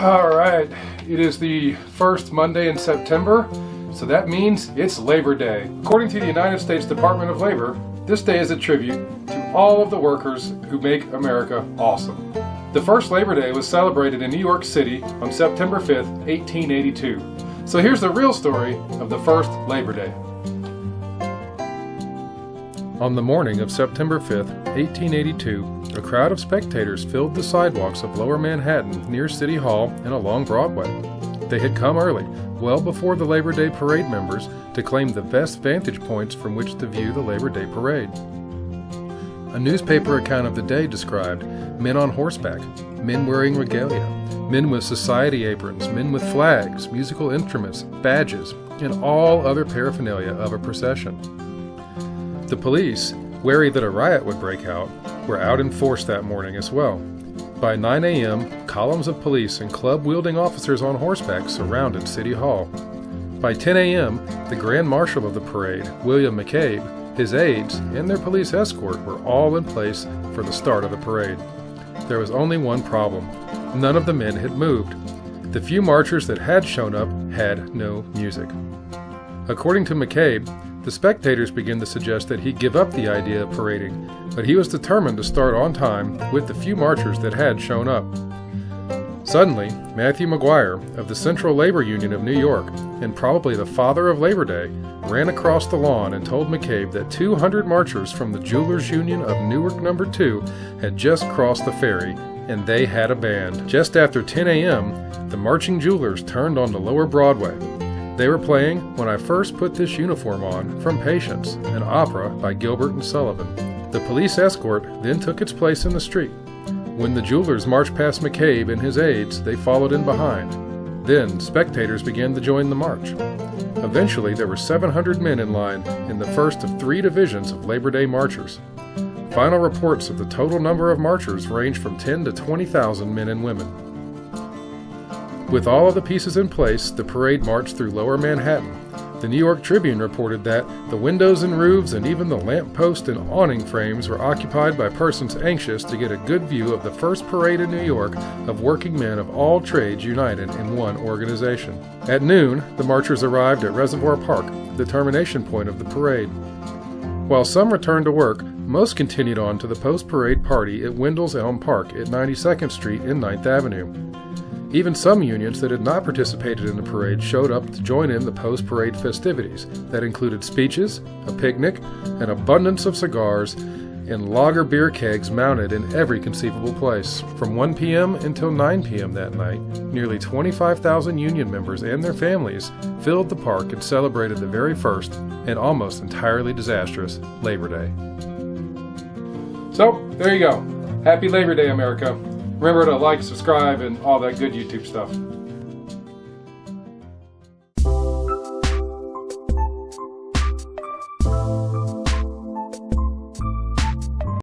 All right, it is the first Monday in September, so that means it's Labor Day. According to the United States Department of Labor, this day is a tribute to all of the workers who make America awesome. The first Labor Day was celebrated in New York City on September 5th, 1882. So here's the real story of the first Labor Day. On the morning of September 5th, 1882, a crowd of spectators filled the sidewalks of Lower Manhattan near City Hall and along Broadway. They had come early, well before the Labor Day parade members, to claim the best vantage points from which to view the Labor Day parade. A newspaper account of the day described men on horseback, men wearing regalia, men with society aprons, men with flags, musical instruments, badges, and all other paraphernalia of a procession. The police, wary that a riot would break out, were out in force that morning as well. By 9 a.m., columns of police and club-wielding officers on horseback surrounded City Hall. By 10 a.m., the Grand Marshal of the parade, William McCabe, his aides, and their police escort were all in place for the start of the parade. There was only one problem. None of the men had moved. The few marchers that had shown up had no music. According to McCabe, the spectators began to suggest that he give up the idea of parading, but he was determined to start on time with the few marchers that had shown up. Suddenly, Matthew McGuire of the Central Labor Union of New York, and probably the father of Labor Day, ran across the lawn and told McCabe that 200 marchers from the Jewelers Union of Newark No. 2 had just crossed the ferry, and they had a band. Just after 10 a.m., the marching jewelers turned onto Lower Broadway. They were playing When I First Put This Uniform On from Patience, an opera by Gilbert and Sullivan. The police escort then took its place in the street. When the jewelers marched past McCabe and his aides, they followed in behind. Then spectators began to join the march. Eventually, there were 700 men in line in the first of 3 divisions of Labor Day marchers. Final reports of the total number of marchers ranged from 10 to 20,000 men and women. With all of the pieces in place, the parade marched through Lower Manhattan. The New York Tribune reported that the windows and roofs and even the lamppost and awning frames were occupied by persons anxious to get a good view of the first parade in New York of working men of all trades united in one organization. At noon, the marchers arrived at Reservoir Park, the termination point of the parade. While some returned to work, most continued on to the post-parade party at Wendell's Elm Park at 92nd Street and 9th Avenue. Even some unions that had not participated in the parade showed up to join in the post-parade festivities that included speeches, a picnic, an abundance of cigars, and lager beer kegs mounted in every conceivable place. From 1 p.m. until 9 p.m. that night, nearly 25,000 union members and their families filled the park and celebrated the very first and almost entirely disastrous Labor Day. So, there you go. Happy Labor Day, America. Remember to like, subscribe, and all that good YouTube stuff.